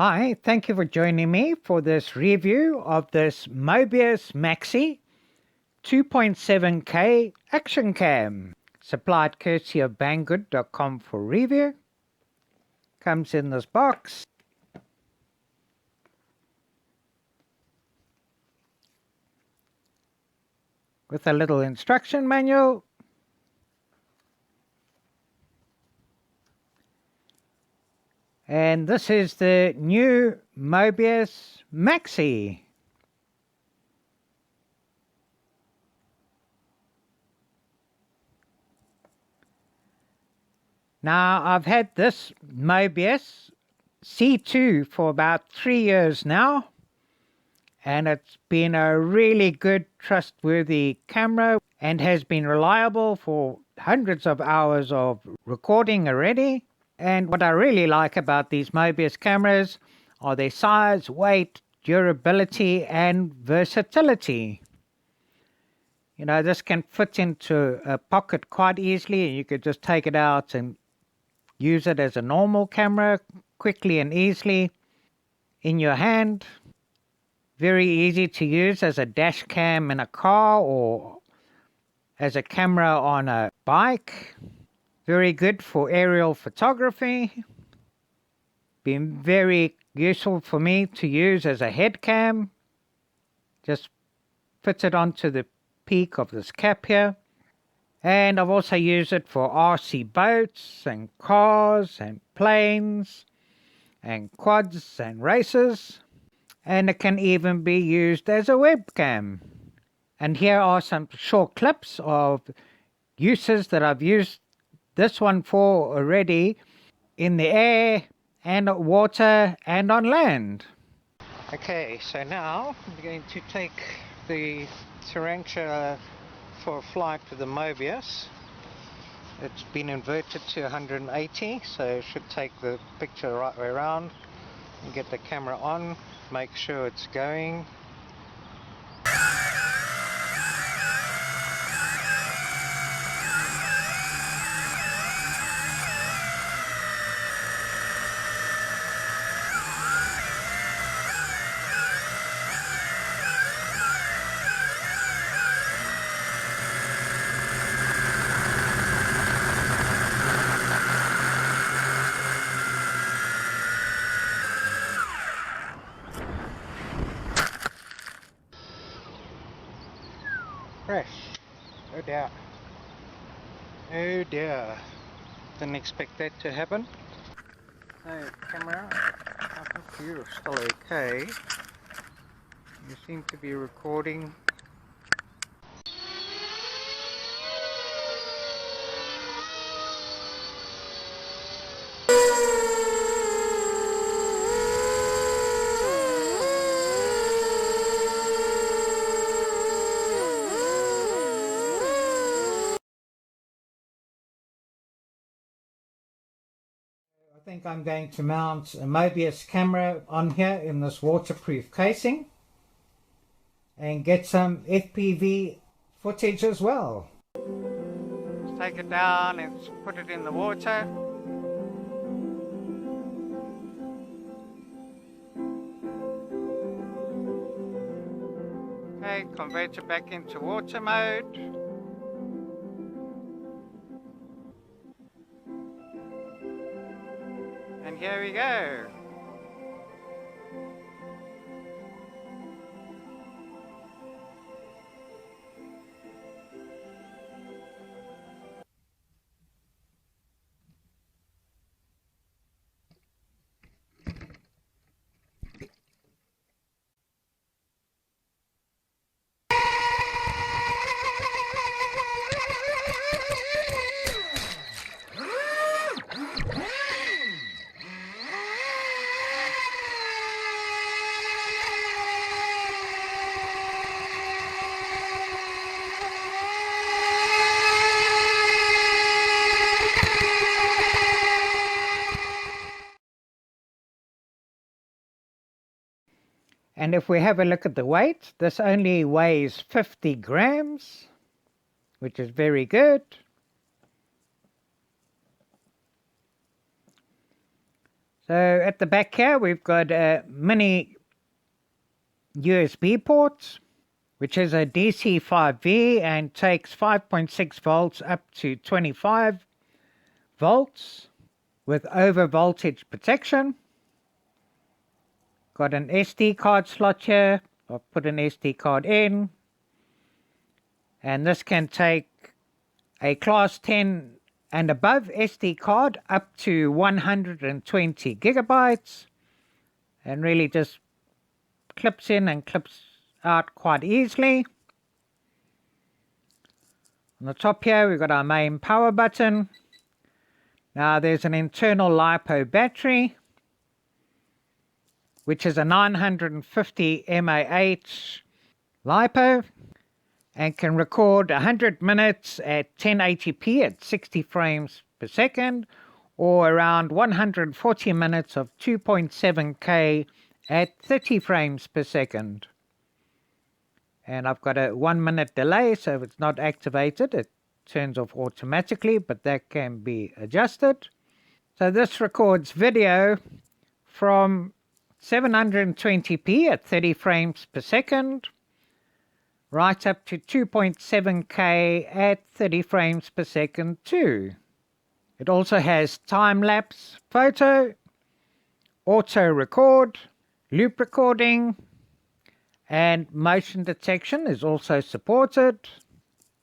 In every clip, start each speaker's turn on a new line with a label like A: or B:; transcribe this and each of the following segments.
A: Hi, thank you for joining me for this review of this Mobius Maxi 2.7K Actioncam, supplied courtesy of Banggood.com for review. Comes in this box. With a little instruction manual. And this is the new Mobius Maxi. Now, I've had this Mobius C2 for about 3 years now, and it's been a really good, trustworthy camera and has been reliable for hundreds of hours of recording already. And what I really like about these Mobius cameras are their size, weight, durability, and versatility. You know, this can fit into a pocket quite easily, and you could just take it out and use it as a normal camera quickly and easily in your hand. Very easy to use as a dash cam in a car or as a camera on a bike. Very good for aerial photography. Been very useful for me to use as a head cam. Just fit it onto the peak of this cap here. And I've also used it for RC boats and cars and planes and quads and races. And it can even be used as a webcam. And here are some short clips of uses that I've used this one for already in the air and water and on land. Okay, so now I'm going to take the tarantula for a flight with the Mobius. It's been inverted to 180, so it should take the picture the right way around and get the camera on, make sure it's going. Crash. Oh dear. Oh dear. Didn't expect that to happen. So, camera, I think you're still okay. You seem to be recording. I think I'm going to mount a Mobius camera on here in this waterproof casing and get some FPV footage as well. Let's take it down and put it in the water. Okay, convert it back into water mode. And here we go. And if we have a look at the weight, this only weighs 50 grams, which is very good. So at the back here we've got a mini USB port, which is a DC 5V and takes 5.6 volts up to 25 volts with over voltage protection. Got an SD card slot here. I've put an SD card in, and this can take a class 10 and above SD card up to 120 gigabytes, and really just clips in and clips out quite easily. On the top here we've got our main power button. Now there's an internal LiPo battery, which is a 950 mAh LiPo and can record 100 minutes at 1080p at 60 frames per second, or around 140 minutes of 2.7K at 30 frames per second. And I've got a 1 minute delay, so if it's not activated it turns off automatically, but that can be adjusted. So this records video from 720p at 30 frames per second right up to 2.7K at 30 frames per second too. It also has time-lapse photo, auto record, loop recording, and motion detection is also supported.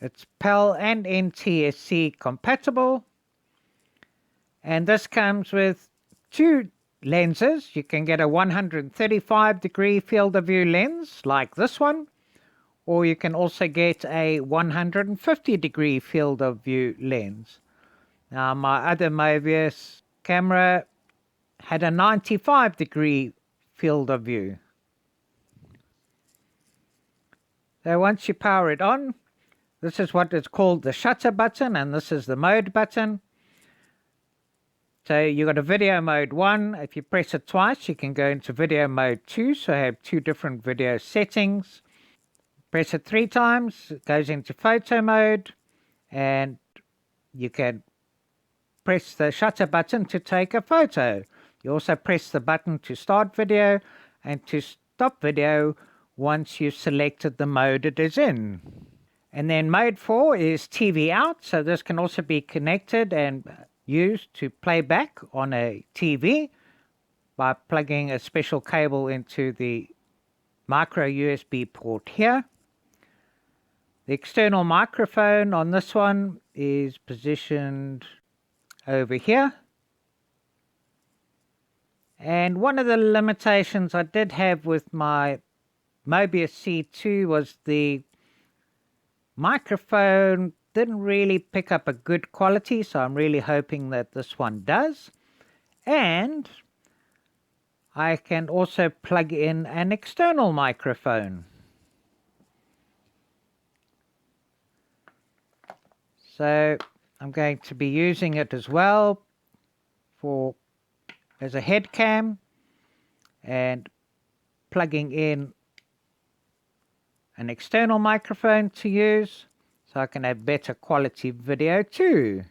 A: It's PAL and NTSC compatible, and this comes with two lenses. You can get a 135-degree field of view lens like this one, or you can also get a 150-degree field of view lens. Now my other Mobius camera had a 95-degree field of view. So once you power it on, this is what is called the shutter button, and this is the mode button. So you've got a video mode 1. If you press it twice, you can go into video mode 2. So I have two different video settings. Press it 3 times, it goes into photo mode, and you can press the shutter button to take a photo. You also press the button to start video and to stop video once you've selected the mode it is in. And then mode 4 is TV out, so this can also be connected and used to play back on a TV by plugging a special cable into the micro USB port here. The external microphone on this one is positioned over here. And one of the limitations I did have with my Mobius C2 was the microphone didn't really pick up a good quality, so I'm really hoping that this one does. And I can also plug in an external microphone. So I'm going to be using it as well as a head cam, and plugging in an external microphone to use so I can have better quality video too.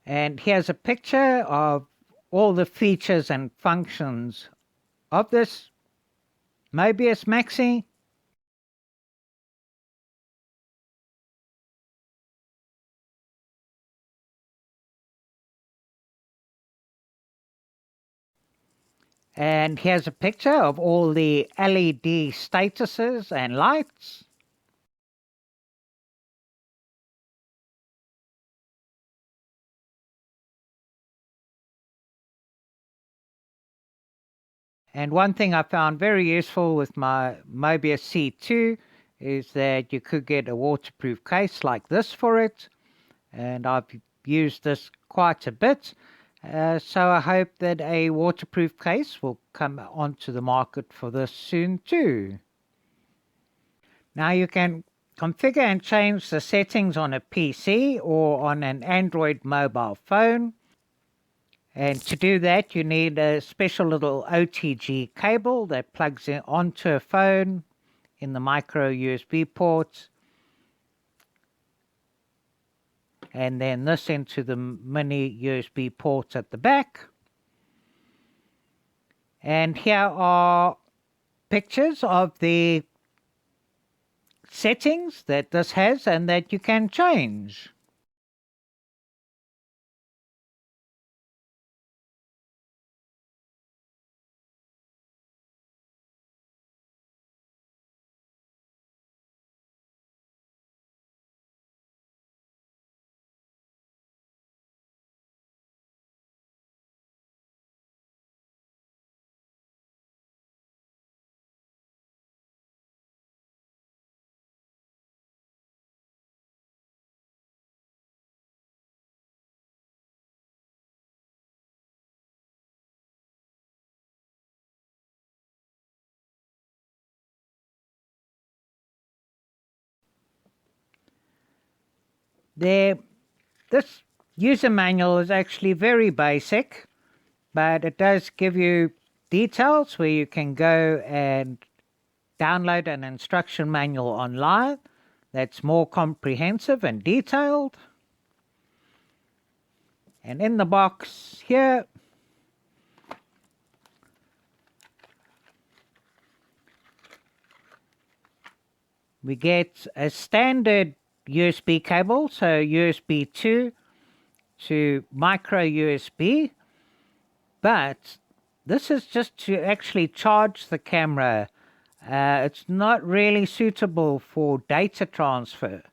A: And here's a picture of all the features and functions of this Mobius Maxi. And here's a picture of all the LED statuses and lights. And one thing I found very useful with my Mobius C2 is that you could get a waterproof case like this for it. And I've used this quite a bit. So I hope that a waterproof case will come onto the market for this soon too. Now you can configure and change the settings on a PC or on an Android mobile phone. And to do that you need a special little OTG cable that plugs in onto a phone in the micro USB port. and then this into the mini USB ports at the back. And here are pictures of the settings that this has and that you can change. This user manual is actually very basic, but it does give you details where you can go and download an instruction manual online that's more comprehensive and detailed. And in the box here, we get a standard USB cable, so USB 2 to micro USB, but this is just to actually charge the camera. It's not really suitable for data transfer.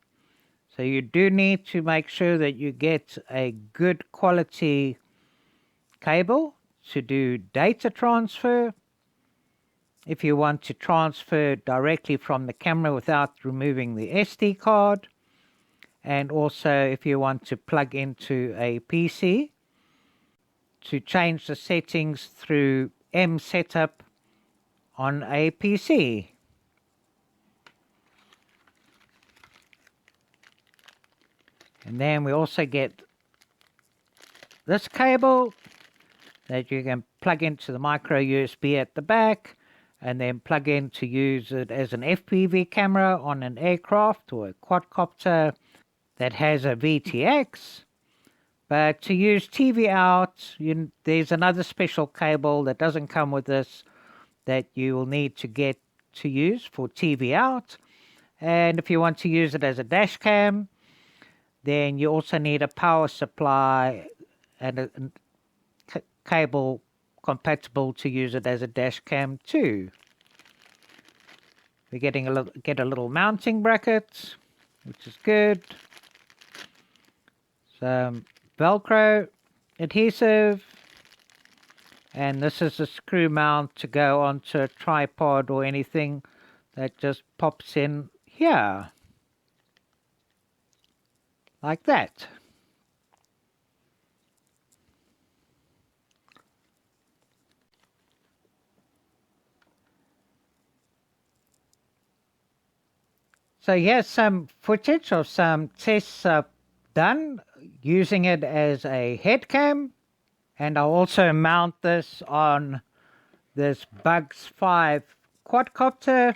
A: So you do need to make sure that you get a good quality cable to do data transfer. If you want to transfer directly from the camera without removing the SD card, and also if you want to plug into a PC to change the settings through M setup on a PC. And then we also get this cable that you can plug into the micro USB at the back, and then plug in to use it as an FPV camera on an aircraft or a quadcopter that has a VTX. But to use TV out, there's another special cable that doesn't come with this that you will need to get to use for TV out. And if you want to use it as a dash cam, then you also need a power supply and a cable compatible to use it as a dash cam too. We're getting a little mounting bracket, which is good. Some Velcro adhesive, and this is a screw mount to go onto a tripod or anything that just pops in here like that. So here's some footage of some tests I've done using it as a head cam, and I'll also mount this on this Bugs 5 quadcopter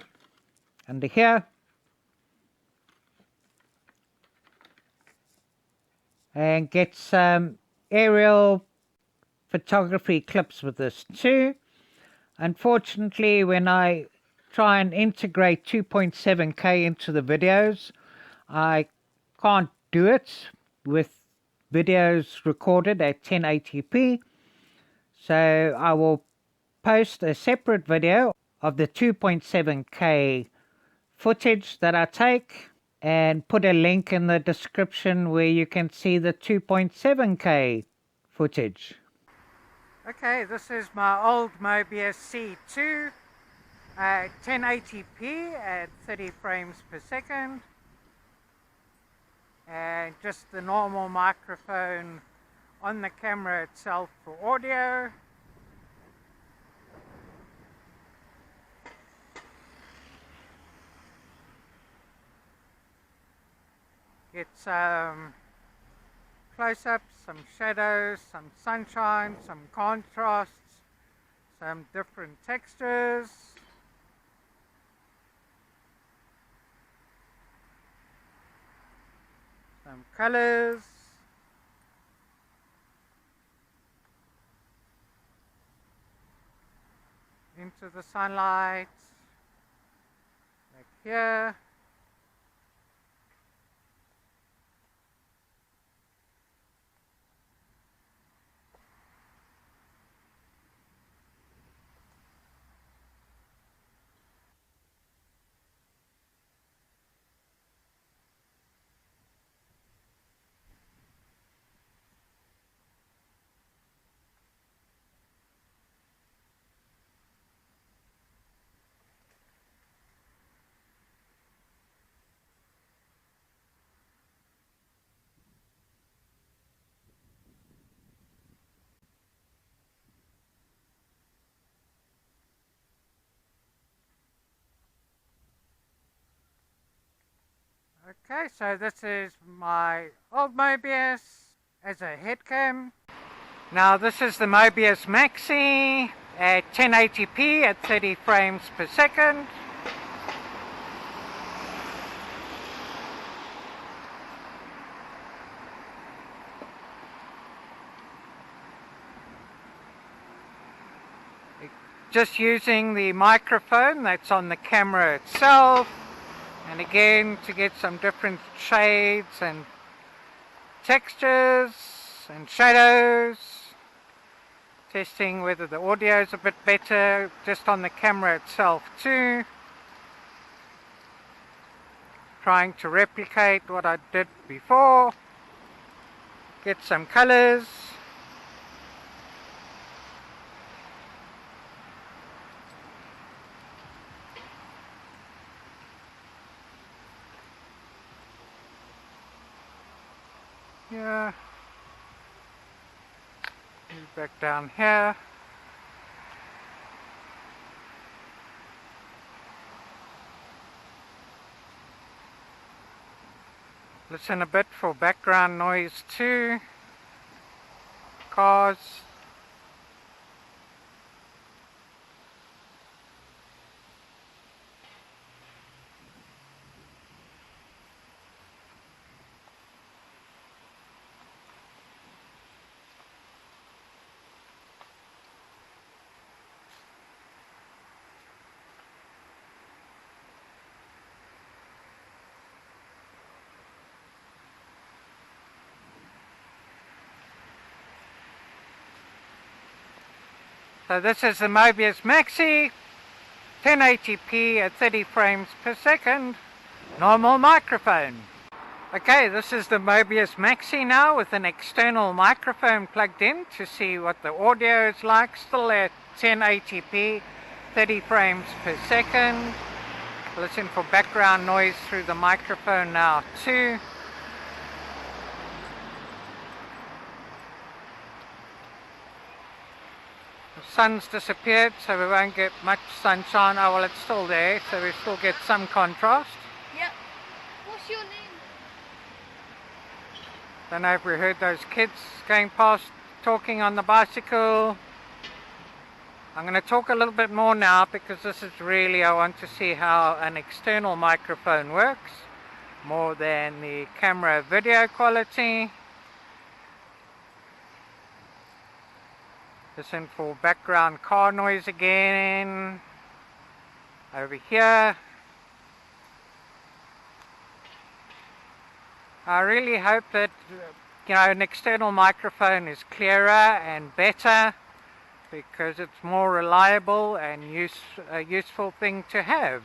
A: under here, and get some aerial photography clips with this too. Unfortunately, when I try and integrate 2.7K into the videos, I can't do it with videos recorded at 1080p. So I will post a separate video of the 2.7K footage that I take and put a link in the description where you can see the 2.7K footage. Okay, this is my old Mobius C2, 1080p at 30 frames per second, and just the normal microphone on the camera itself for audio. Get some close-ups, some shadows, some sunshine, some contrasts, some different textures. some colors. Into the sunlight, like here. Okay, so this is my old Mobius as a head cam. Now this is the Mobius Maxi at 1080p at 30 frames per second. Just using the microphone that's on the camera itself, and again to get some different shades and textures and shadows, testing whether the audio is a bit better just on the camera itself too, trying to replicate what I did before, get some colors. Yeah, move back down here. Listen a bit for background noise too. Cars. So this is the Mobius Maxi, 1080p at 30 frames per second, normal microphone. Okay, this is the Mobius Maxi now with an external microphone plugged in to see what the audio is like, still at 1080p, 30 frames per second. Listen for background noise through the microphone now too. The sun's disappeared, so we won't get much sunshine. Oh well, it's still there, so we still get some contrast.
B: Yep. What's your name?
A: Don't know if we heard those kids going past talking on the bicycle. I'm going to talk a little bit more now because this is really, I want to see how an external microphone works more than the camera video quality. Listen for background car noise again. Over here. I really hope that an external microphone is clearer and better because it's more reliable and a useful thing to have,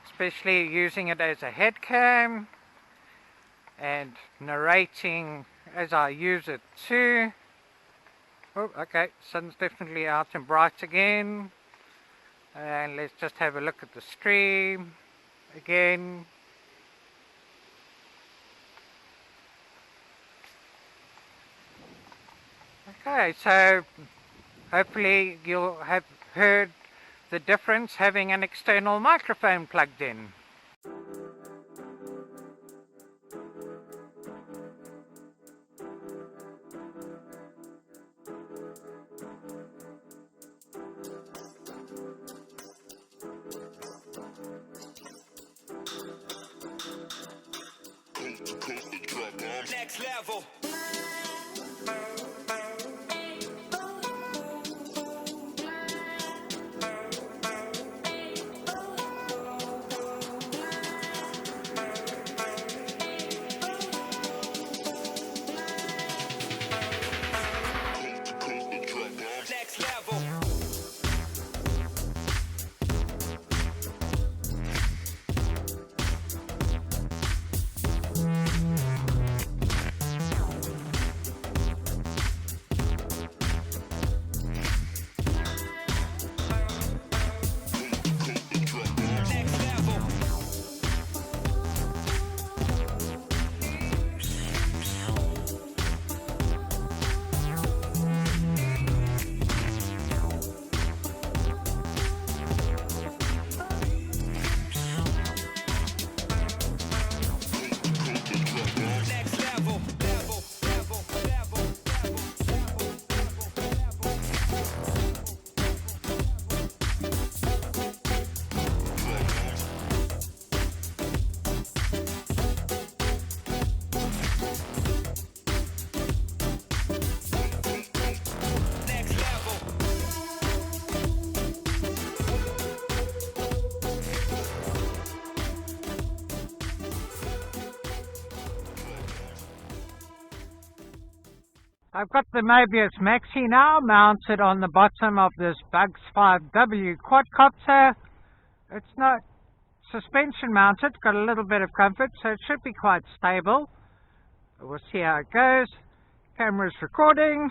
A: especially using it as a head cam and narrating as I use it too. Oh, okay, sun's definitely out and bright again. And let's just have a look at the stream again. Okay, so hopefully you'll have heard the difference having an external microphone plugged in.
C: Next level. Next level.
A: I've got the Mobius Maxi now mounted on the bottom of this Bugs 5W quadcopter. It's not suspension mounted, got a little bit of comfort, so it should be quite stable. But we'll see how it goes. Camera's recording.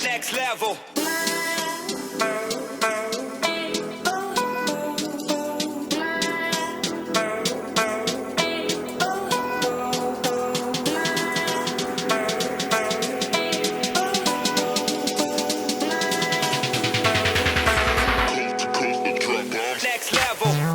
C: Next level. Next level.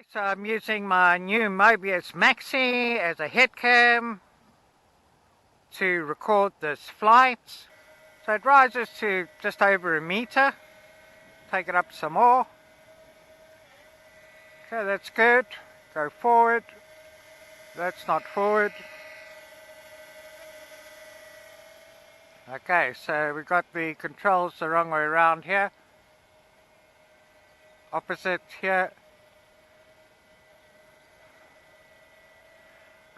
A: So I'm using my new Mobius Maxi as a head cam. to record this flight. So it rises to just over a meter. Take it up some more. Okay, that's good. Go forward. That's not forward. Okay, so we've got the controls the wrong way around here. Opposite here.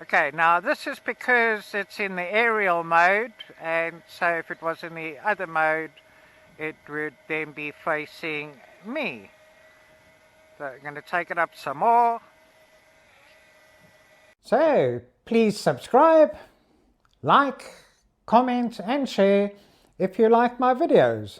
A: Okay, now this is because it's in the aerial mode, and so if it was in the other mode, it would then be facing me. So I'm going to take it up some more. So please subscribe, like, comment and share if you like my videos.